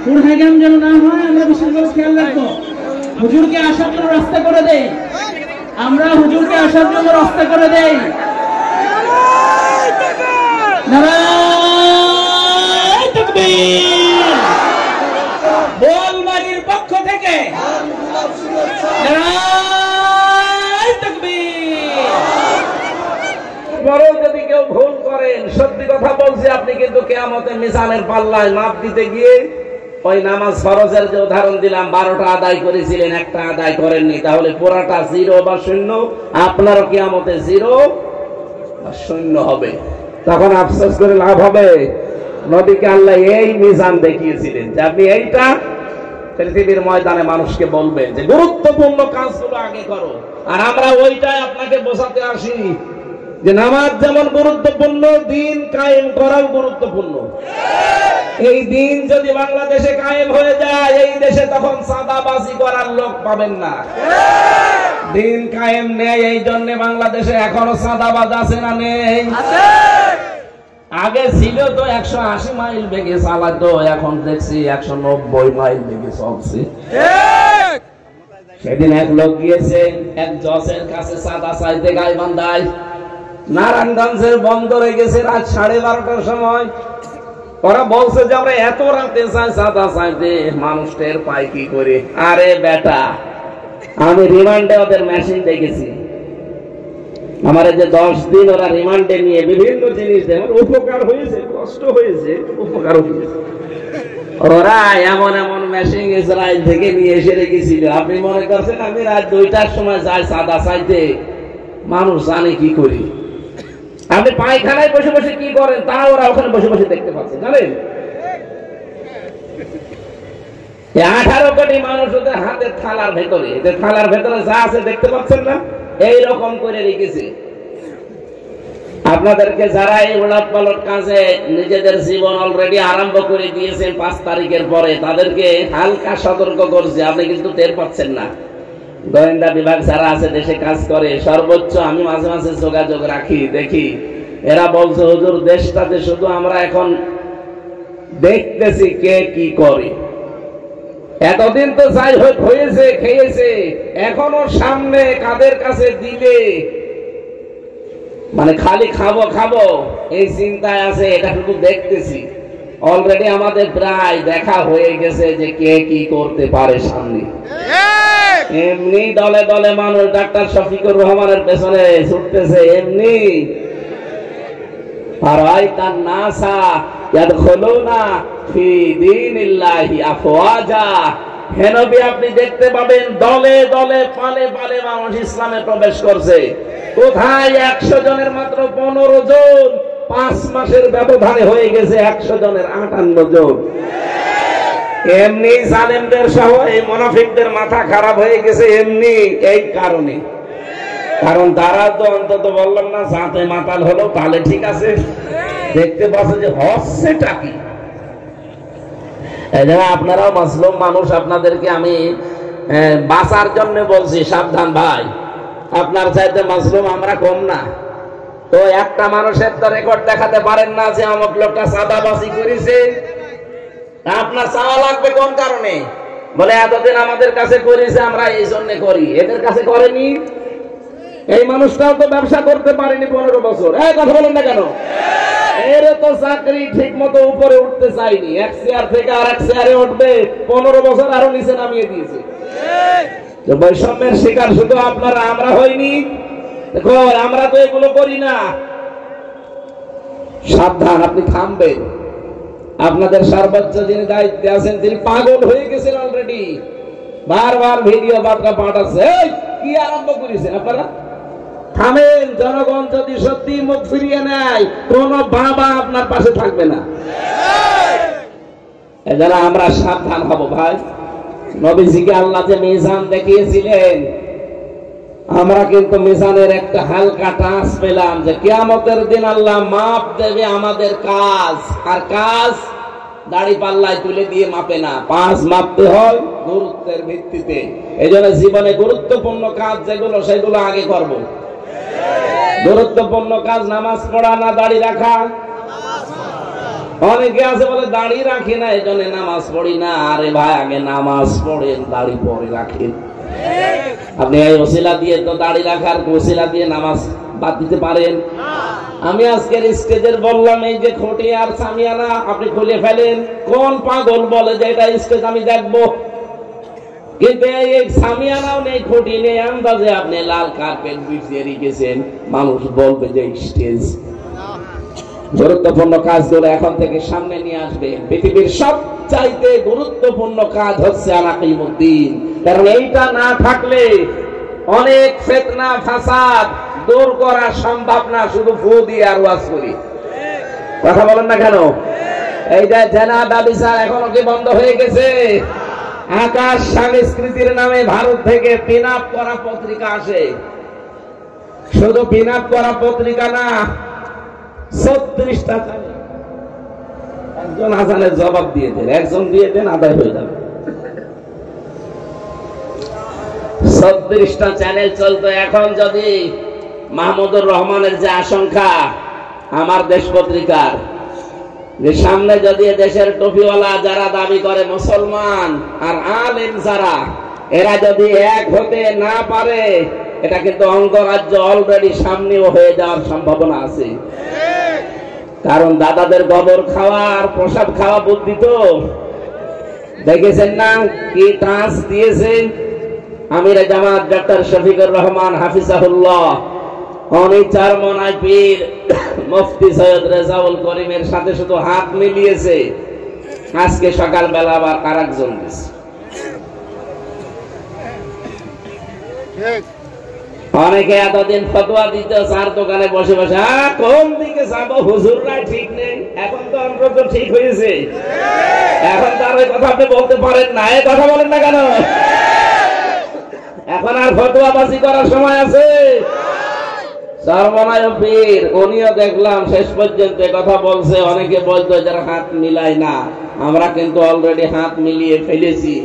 দুর্ঘটনা যেন না হয় আমরা বিশেষ করে খেয়াল রাখবো। হুজুরকে আসার জন্য রাস্তা করে দেই, আমরা হুজুরকে আসার জন্য রাস্তা করে দেই। নারায়ে তাকবীর, বোলবাড়ির পক্ষ থেকে নারায়ে তাকবীর। বড় যদি কেউ ভুল করেন, সত্যি কথা বলছি, আপনি কিন্তু কিয়ামতে মিজানের পাল্লায় মাপ দিতে গিয়ে ওই নামাজ ফরজের যে উদাহরণ দিলাম, 12টা আদায় করেছিলেন, একটা আদায় করেননি, তাহলে পুরাটা 0 বা 0, আপনারও কিয়ামতে 0 বা 0 হবে। তখন আফসোস করে লাভ হবে? নবীকে আল্লাহ এই মিজান দেখিয়েছিলেন যে আপনি এইটা পৃথিবীর ময়দানে মানুষকে বলবেন যে গুরুত্বপূর্ণ কাজগুলো আগে করো, আর আমরা ওইটাই আপনাকে বোঝাতে আসি যে নামাজ যেমন গুরুত্বপূর্ণ, দিন কায়েম করাও গুরুত্বপূর্ণ। এই দিন যদি বাংলাদেশে কায়েম হয়ে যায়, এই দেশে তখন চাঁদাবাজি করার লোক পাবেন না। দিন কায়েম নেই, এই জন্য বাংলাদেশে এখনো চাঁদাবাজ আছে না নেই? আগে ছিল তো 180 মাইল বেগে চালাতো, এখন দেখছি 190 মাইল বেগে চলছে। সেদিন এক লোক গিয়েছে এক জজের কাছে চাঁদা চাইতে গাইবান্ধায়, নারায়ণগঞ্জের বন্দরে গেছে রাত 12:30টার সময়। ওরা বলছে যে আমরা এত রাতে চাই চাঁদা চাইতে, মানুষ টের পায় কি করে? আরে বেটা, আমি রিমান্ডে ওদের মেশিন দেখেছি। আমার যে 10 দিন ওরা রিমান্ডে নিয়ে বিভিন্ন জিনিস দেয়, উপকার হয়েছে, কষ্ট হয়েছে, উপকার হয়েছে। ওরা এমন এমন মেশিন ইসরায়েল থেকে নিয়ে এসে রেখেছিল। আপনি মনে করছেন আমি রাত 2টার সময় যাই চাঁদা চাইতে? মানুষ জানে কি করি। আপনি পায়খানায় বসে বসে কি করেন তা ওরা ওখানে বসে বসে দেখতে পাচ্ছে, জানেন? 18 কোটি মানুষ ওদের হাতের থালার ভেতরে, এদের থালার ভেতরে যা আছে দেখতে পাচ্ছেন না? এইরকম করে রেখেছে। আপনাদেরকে যারা এই উলট পালট কাজে নিজেদের জীবন অলরেডি আরম্ভ করে দিয়েছেন 5 তারিখের পরে, তাদেরকে হালকা সতর্ক করছে, আপনি কিন্তু টের পাচ্ছেন না। গোয়েন্দা বিভাগ যারা আছে দেশে কাজ করে, সর্বোচ্চ আমি মাঝে মাঝে যোগাযোগ রাখি, দেখি এরা বলছে হুজুর দেশটাতে শুধু আমরা এখন দেখতেছি কে কি করে। এতদিন তো যাই হোক হয়েছে, খেয়েছে, এখনো সামনে কাদের কাছে দিলে মানে খালি খাবো খাবো এই চিন্তায় আছে, এটা শুধু দেখতেছি। অলরেডি আমাদের প্রায় দেখা হয়ে গেছে যে কে কি করতে পারে সামনে। এমনি দলে দলে মানুষ ডাক্তার শফিকুর রহমানের পেছনে ছুটতেছে এমনি। আর আইতান নাসা ইয়াদখুলুনা ফি দীনিল্লাহি আফওয়াজা, হে নবী আপনি দেখতে পাবেন দলে দলে পালে পালে মানুষ ইসলামে প্রবেশ করছে। কোথায় 100 জনের মাত্র 15 জন, 5 মাসের ব্যবধানে হয়ে গেছে 100 জনের 58 জন। এমনি জালেমদের সহ এই মুনাফিকদের মাথা খারাপ হয়ে গেছে এমনি এই কারণে। কারণ তারা তো অন্তত বললাম না সাথে মাতাল হলো, তাহলে ঠিক আছে, দেখতে পাচ্ছে যে হচ্ছেটা কি। আপনারাও মাসলুম মানুষ, আপনাদেরকে আমি বাঁচার জন্য বলছি, সাবধান ভাই, আপনার চাইতে মাসলুম আমরা কম না। তো একটা মানুষের তো রেকর্ড দেখাতে পারেন না যে অমুক লোকটা চাঁদাবাজি করেছে, আপনার চাওয়া লাগবে কোন কারণে? বলে এতদিন আমাদের কাছে করেছে, আমরা এই জন্য করি, এদের কাছে করেনি। এই মানুষটাও তো ব্যবসা করতে পারেনি 15 বছর। এই কথা বলেন না কেন? এর তো চাকরি ঠিক মতো উপরে উঠতে চাইনি, এক চেয়ার থেকে আর এক চেয়ারে উঠবে, 15 বছর আরো নিচে নামিয়ে দিয়েছে। বৈষম্যের শিকার শুধু আপনারা, আমরা হইনি। দেখো আমরা তো এগুলো করি না। সাবধান, আপনি থামবেন। আপনাদের সর্বোচ্চ যিনি দায়িত্বে আছেন তিনি পাগল হয়ে গেছেন অলরেডি, বারবার ভিডিও বার্তা পাঠাচ্ছে। কি আরম্ভ করেছেন আপনারা? থামেন। জনগণ যদি সত্যি মুখ ফিরিয়ে নেয়, কোন বাবা আপনার পাশে থাকবে না। এজন্য আমরা সাবধান হব ভাই। নবীজিকে আল্লাহ যে মিজান দেখিয়েছিলেন, আমরা কিন্তু মিজানের একটা হালকা টাচ পেলাম যে কিয়ামতের দিন আল্লাহ মাপ দেবে আমাদের কাজ, আর কাজ দাড়ি পাল্লায় তুলে দিয়ে মাপে না, 5 মাপতে হয় গুরুত্বের ভিত্তিতে। এজন্য জীবনে গুরুত্বপূর্ণ কাজ যেগুলো সেগুলো আগে করব। গুরুত্বপূর্ণ কাজ নামাজ পড়া না দাড়ি রাখা? অনেকে আছে বলে দাড়ি রাখি না, এই জন্য নামাজ পড়ি না। আরে ভাই, আগে নামাজ পড়েন, দাড়ি পরে রাখেন। আপনি এই ওসিলা দিয়ে তো দাড়ি রাখার ওসিলা দিয়ে নামাজ বাদ দিতে পারেন? আমি আজকের স্টেজের বললাম, এই যে খুঁটি আর সামিয়ানা আপনি খুলে ফেলেন। কোন পাগল বলে যে এটা স্টেজ আমি দেখবো? কিন্তু এই সামিয়ানাও নেই, খুঁটি নেই, আন্দাজে আপনি লাল কার্পেট বিছিয়ে রেখেছেন, মানুষ বলবে যে স্টেজ। গুরুত্বপূর্ণ কাজগুলো এখন থেকে সামনে নিয়ে আসবে। পৃথিবীর সবচাইতে গুরুত্বপূর্ণ কাজ হচ্ছে আনাকিমুদ্দিন, কারণ এইটা না থাকলে অনেক ফিতনা ফাসাদ দূর করা সম্ভব না। শুধু ফু দিয়ে আর ওয়াজ করি, কথা বলেন না কেন? এই যে জেনা ব্যভিচার এখনো কি বন্ধ হয়ে গেছে? আকাশ সংস্কৃতির নামে ভারত থেকে পিন আপ করা পত্রিকা আসে। শুধু পিন আপ করা পত্রিকা না, 36টা চ্যানেল। একজন আজানের জবাব দিয়ে দেন, একজন দিয়ে দেন, আদায় হয়ে যাবে। 36টা চ্যানেল চলতো। এখন যদি মাহমুদুর রহমানের যে আশঙ্কা আমার দেশ পত্রিকার, যে সামনে যদি দেশের টুপিওয়ালা যারা দাবি করে মুসলমান আর আলেম যারা, এরা যদি এক হতে না পারে, এটা কিন্তু অঙ্গরাজ্য অলরেডি সামনেও হয়ে যাওয়ার সম্ভাবনা আছে। কারণ দাদাদের গোবর খাওয়া আর প্রসাদ খাওয়া বুদ্ধি তো দেখেছেন না, কি টাচ দিয়েছে আমির জামাত ডক্টর শফিকুর রহমান হাফিজাহুল্লাহ। উনি চারমনায় পীর মুফতি সৈয়দ রেজাউল করিমের সাথে শুধু হাত মিলিয়েছে। আজকে সকালবেলা আবার আরেকজন দিয়েছে। অনেকে এতদিন ফতোয়া দিত চার দোকানে বসে বসে, কোন দিকে যাবো হুজুররা ঠিক নেই। এখন তো অন্তত ঠিক হয়েছে, এখন তার ওই কথা আপনি বলতে পারেন না। এই কথা বলেন না কেন? এখন আর ফতোয়াবাজি করার সময় আছে? সর্বনায় পীর উনিও দেখলাম শেষ পর্যন্ত কথা বলছে। অনেকে বলতো যারা হাত মিলায় না, আমরা কিন্তু অলরেডি হাত মিলিয়ে ফেলেছি।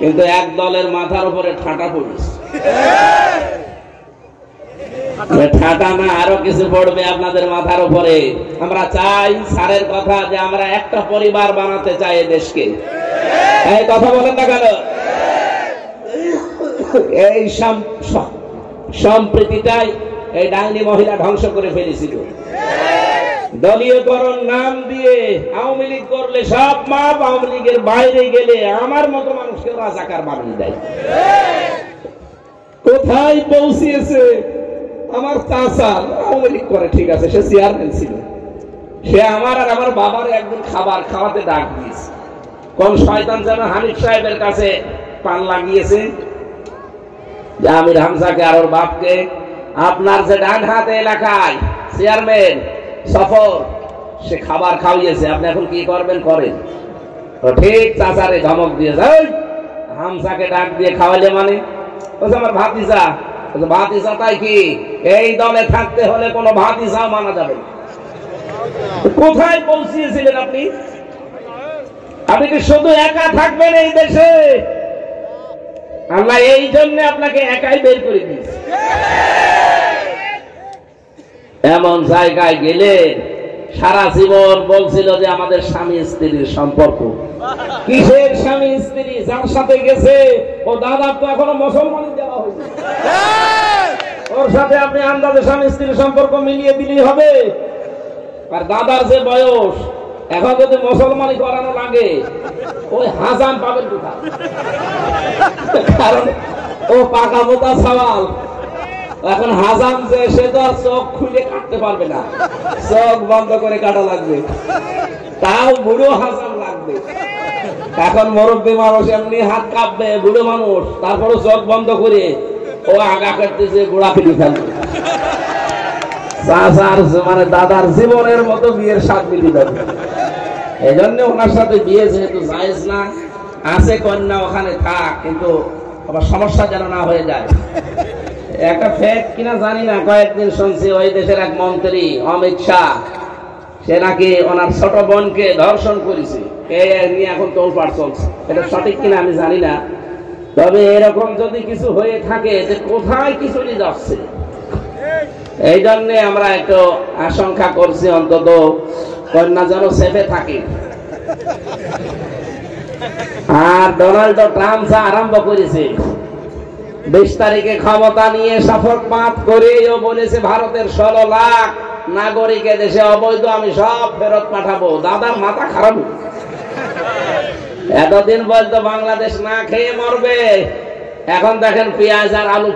কিন্তু এক দলের মাথার উপরে ঠাটা পড়েছে। ঠাটা না, আরো কিছু পড়বে আপনাদের মাথার উপরে। আমরা চাই স্যারের কথা যে আমরা একটা পরিবার বানাতে চাই দেশকে। এই কথা বলেন না কেন? এই সম্প্রীতিটাই এই ডাইনি মহিলা ধ্বংস করে ফেলেছিল। দলীয়করণ নাম দিয়ে আওয়ামী লীগ করলে সব মাপ, আওয়ামী লীগের বাইরে গেলে আমার মতো মানুষকে রাজাকার বানিয়ে দেয়। কোথায় পৌঁছিয়েছে আমার চাচা? আওয়ামী লীগ করে, ঠিক আছে, সে চেয়ারম্যান ছিল। সে আমার আর আমার বাবার একদিন খাবার খাওয়াতে ডাক দিয়েছে। কোন শয়তান যেন হানিফ সাহেবের কাছে পান লাগিয়েছে যে আমির হামজাকে আর ওর বাপকে, আপনার যে ডান হাতে এলাকায় চেয়ারম্যান সফর, সে খাবার খাওয়িয়েছে, আপনি এখন কি করবেন করেন। তো ঠিক চাচারে ধমক দিয়ে যায়, হামজাকে ডাক দিয়ে খাওয়ালে মানে আমার ভাতিজা। ভাতিজা তাই কি? এই দলে থাকতে হলে কোনো ভাতিজা মানা যাবে। কোথায় পৌঁছিয়েছিলেন আপনি? আপনি কি শুধু একা থাকবেন এই দেশে? আল্লাহ এই জন্য আপনাকে একাই বের করে দিয়েছে। এমন জায়গায় গেলে সারা জীবন বলছিল যে আমাদের স্বামী স্ত্রীর সম্পর্ক। কিসের স্বামী স্ত্রী? যার সাথে গেছে ও দাদার তো এখনো মুসলমান দেওয়া হয়েছে, ওর সাথে আপনি আন্দাজে স্বামী স্ত্রীর সম্পর্ক মিলিয়ে দিলেই হবে। আর দাদার যে বয়স, এখন যদি মুসলমানি করানো লাগে, ওই হাজান পাবেন কোথায়? কারণ ও পাকা মোটা সওয়াল। এখন হাজাম যে, সে তো আর চোখ খুলে কাটতে পারবে না, চোখ বন্ধ করে কাটা লাগবে, তাও বুড়ো হাজাম লাগবে। এখন মুরব্বী মানুষ এমনি হাত কাঁপবে, বুড়ো মানুষ, তারপরে চোখ বন্ধ করে ও আগা কাটতেছে, গোড়া ফিরে ফেলবে। মানে দাদার জীবনের মতো বিয়ের স্বাদ মিলে যাবে। এই জন্য ওনার সাথে বিয়ে যেহেতু জায়েজ না, আছে কন্যা ওখানে থাক, কিন্তু আবার সমস্যা যেন না হয়ে যায়। একটা ফেক কিনা জানি না, কয়েকদিন শুনছি ওই দেশের এক মন্ত্রী অমিত শাহ, সে নাকি ওনার ছোট বোনকে ধর্ষণ করেছে। নিয়ে এখন তোলপাড় চলছে। এটা সঠিক কিনা আমি জানি না, তবে এরকম যদি কিছু হয়ে থাকে যে কোথায় কিছু যাচ্ছে, এই জন্য আমরা একটু আশঙ্কা করছি অন্তত কন্যা যেন সেফে থাকে। আর ডোনাল্ড ট্রাম্প যা আরম্ভ করেছে, 20 তারিখে ক্ষমতা নিয়ে শপথপাঠ করেও বলেছে ভারতের 16 লাখ নাগরিক দেশে অবৈধ, আমি সব ফেরত পাঠাবো। দাদার মাথা খারাপ। এতদিন বলতো বাংলাদেশ না খেয়ে মরবে, এখন দেখেন পেঁয়াজ আর আলু